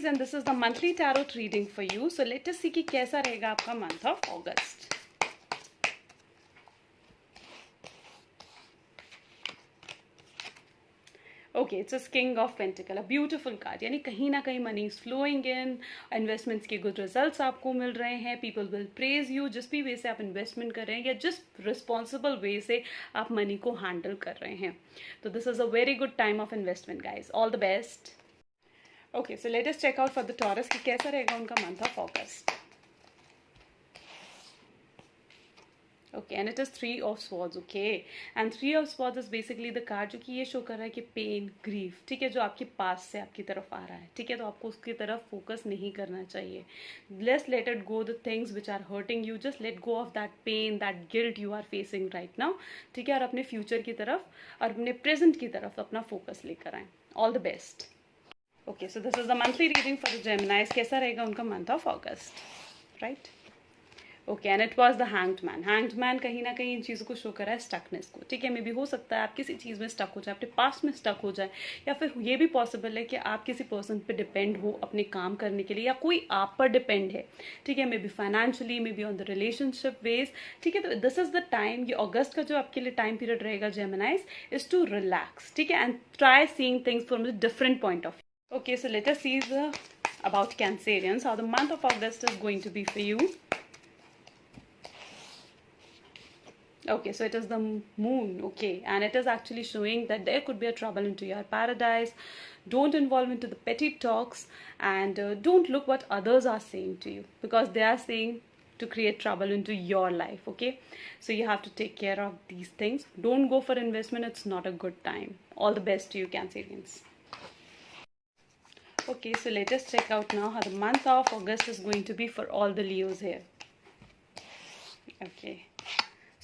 and this is the monthly tarot reading for you. So let us see कि कैसा रहेगा आपका month of August. Okay, it's a King of Pentacle, a beautiful card. यानी कहीं ना कहीं money is flowing in, investments के good results आपको मिल रहे हैं, people will praise you जिस भी way से आप investment कर रहे हैं या जिस responsible way से आप money को handle कर रहे हैं. तो this is a very good time of investment, guys. All the best. Okay, so let us check out for the Taurus कि कैसा रहेगा उनका month of August. Okay, and it is Three of Swords. Okay, and Three of Swords is basically the card जो कि ये show कर रहा है कि पेन, ग्रीफ, ठीक है, जो आपके पास से आपकी तरफ आ रहा है, ठीक है, तो आपको उसकी तरफ फोकस नहीं करना चाहिए. Let's let it go the things which are hurting you. Just let go of that pain, that guilt you are facing right now. ठीक है, और अपने फ्यूचर की तरफ और अपने प्रेजेंट की तरफ अपना फोकस लेकर आए. All the best. Okay, so this is the monthly reading for the Geminis. कैसा रहेगा उनका month of August, right? Okay, and it was the hanged man. Hanged man कहीं ना कहीं इन चीज़ों को शो कर रहा है, स्टकनेस को. ठीक है, मे भी हो सकता है आप किसी चीज़ में स्टक हो जाए, अपने पास में स्टक हो जाए, या फिर ये भी पॉसिबल है कि आप किसी पर्सन पे डिपेंड हो अपने काम करने के लिए, या कोई आप पर डिपेंड है. ठीक है, maybe financially, maybe on the relationship ways. ठीक है, तो दिस इज द टाइम, ये अगस्त का जो आपके लिए टाइम पीरियड रहेगा जेमिनाइज, इज टू रिलैक्स. ठीक है, and try seeing things from the different point of view. Okay, so let us see the about Cancerians, how the month of August is going to be for you. Okay, so it is the moon. Okay, and it is actually showing that there could be a trouble into your paradise. Don't involve into the petty talks, and don't look what others are saying to you, because they are saying to create trouble into your life. Okay, so you have to take care of these things. Don't go for investment. It's not a good time. All the best to you, Cancerians. Okay, so let us check out now how the month of August is going to be for all the Leos here. Okay,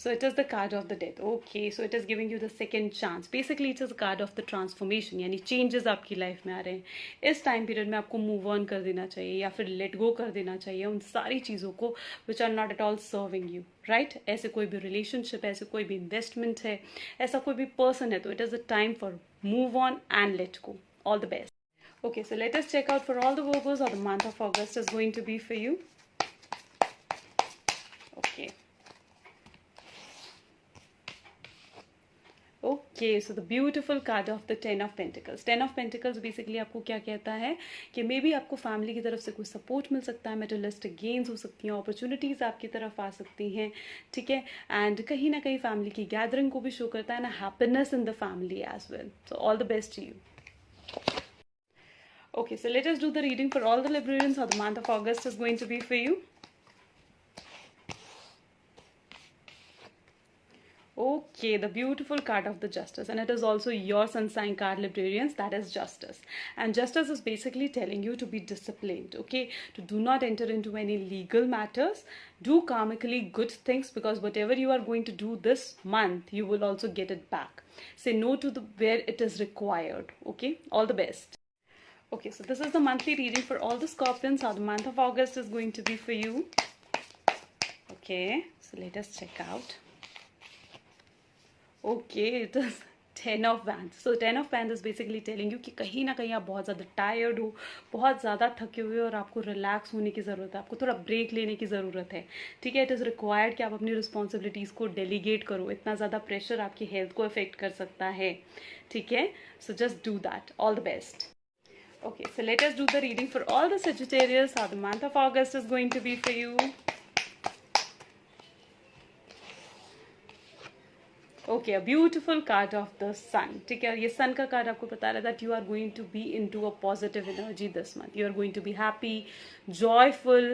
so it is the card of the death. Okay, so it is giving you the second chance. Basically it is a card of the transformation, यानी changes आपकी life में आ रहे हैं. इस time period में आपको move on कर देना चाहिए या फिर लेट गो कर देना चाहिए उन सारी चीज़ों को which are not at all serving you, right. ऐसे कोई भी रिलेशनशिप, ऐसे कोई भी इन्वेस्टमेंट है, ऐसा कोई भी पर्सन है, तो it is a time for move on and let go. All the best. Okay, so let us check out for all the Virgos how the month of August is going to be for you. Okay. Okay, so the beautiful card of the Ten of Pentacles. Ten of Pentacles basically आपको क्या कहता है कि may be आपको family की तरफ से कोई सपोर्ट मिल सकता है, मेटेरियलिस्टिक गेन्स हो सकती हैं, अपॉर्चुनिटीज़ आपकी तरफ आ सकती हैं. ठीक है, एंड कहीं ना कहीं फैमिली की गैदरिंग को भी शो करता है ना, happiness in the family as well. So all the best to you. Okay, so let us do the reading for all the Librarians how the month of August is going to be for you. Okay, the beautiful card of the Justice, and it is also your sun sign card, Librarians, that is Justice. And Justice is basically telling you to be disciplined, okay, to do not enter into any legal matters, do karmically good things, because whatever you are going to do this month, you will also get it back. Say no to the where it is required, okay. All the best. Okay, so this is the monthly reading for all the Scorpions, how the month of August is going to be for you. Okay, so let us check out. Okay, it is Ten of Wands. So Ten of Wands is basically telling you कि कहीं ना कहीं आप बहुत ज़्यादा tired हो, बहुत ज़्यादा थके हुए हो और आपको रिलैक्स होने की ज़रूरत है, आपको थोड़ा ब्रेक लेने की ज़रूरत है. ठीक है, इट इज़ रिक्वायर्ड कि आप अपनी रिस्पॉन्सिबिलिटीज़ को डेलीगेट करो. इतना ज़्यादा प्रेशर आपकी हेल्थ को अफेक्ट कर सकता है. ठीक है, so just do that. All the best. Okay, so let us do the reading for all the Sagittarius, how the month of August is going to be for you. Okay, a beautiful card of the Sun. ठीक है, ये Sun का card आपको बता रहा है that you are going to be into a positive energy this month. You are going to be happy, joyful.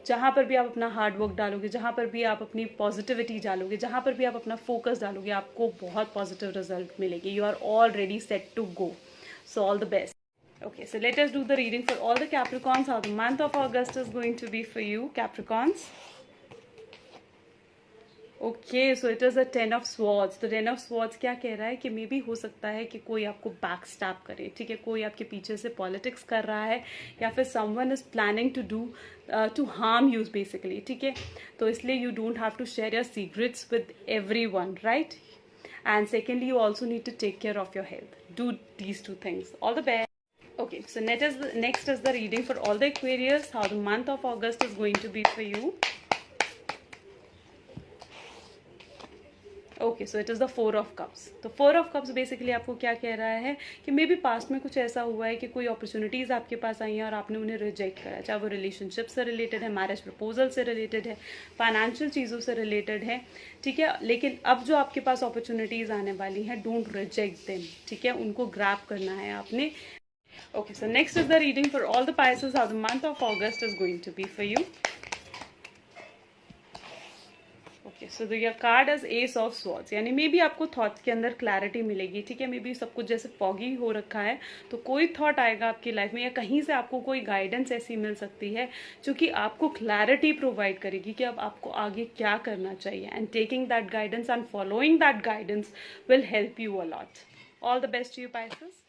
जहाँ पर भी आप अपना हार्ड वर्क डालोगे, जहाँ पर भी आप अपनी पॉजिटिविटी डालोगे, जहाँ पर भी आप अपना फोकस डालोगे, आपको बहुत पॉजिटिव रिजल्ट मिलेगी. You are already set to go. So all the best. Okay, so let us do the reading for all the Capricorns, how the month of August is going to be for you, Capricorns. Okay, so it is a Ten of Swords. तो Ten of Swords क्या कह रहा है कि may be हो सकता है कि कोई आपको बैक स्टैप करे. ठीक है, कोई आपके पीछे से पॉलिटिक्स कर रहा है या फिर someone is planning to harm you basically. ठीक है, तो इसलिए you don't have to share your secrets with everyone, right. And secondly you also need to take care of your health. Do these two things. All the best. Okay, Okay, so next is the reading for all the Aquarius, how the month of August is going to be for you. Okay, so it is the 4 of cups. तो 4 of cups basically आपको क्या कह रहा है कि may be past में कुछ ऐसा हुआ है कि कोई अपॉर्चुनिटीज़ आपके पास आई हैं और आपने उन्हें रिजेक्ट करा, चाहे वो रिलेशनशिप से रिलेटेड है, मैरिज प्रपोजल से रिलेटेड है, फाइनेंशियल चीज़ों से रिलेटेड है, ठीक है. लेकिन अब जो आपके पास अपॉर्चुनिटीज़ आने वाली हैं, डोंट रिजेक्ट देम, ठीक है, उनको ग्रैब करना है आपने. Okay, so next is the reading for all the Pisces, how the month of August is going to be for you. Okay, so your card is ace of swords, यानी may be आपको thought के अंदर clarity मिलेगी, ठीक है. May be सब कुछ जैसे फॉगी हो रखा है, तो कोई थॉट आएगा आपकी लाइफ में, या कहीं से आपको कोई गाइडेंस ऐसी मिल सकती है जो कि आपको क्लैरिटी प्रोवाइड करेगी कि अब आपको आगे क्या करना चाहिए. And taking that guidance and following that guidance will help you a lot. All the best to you Pisces.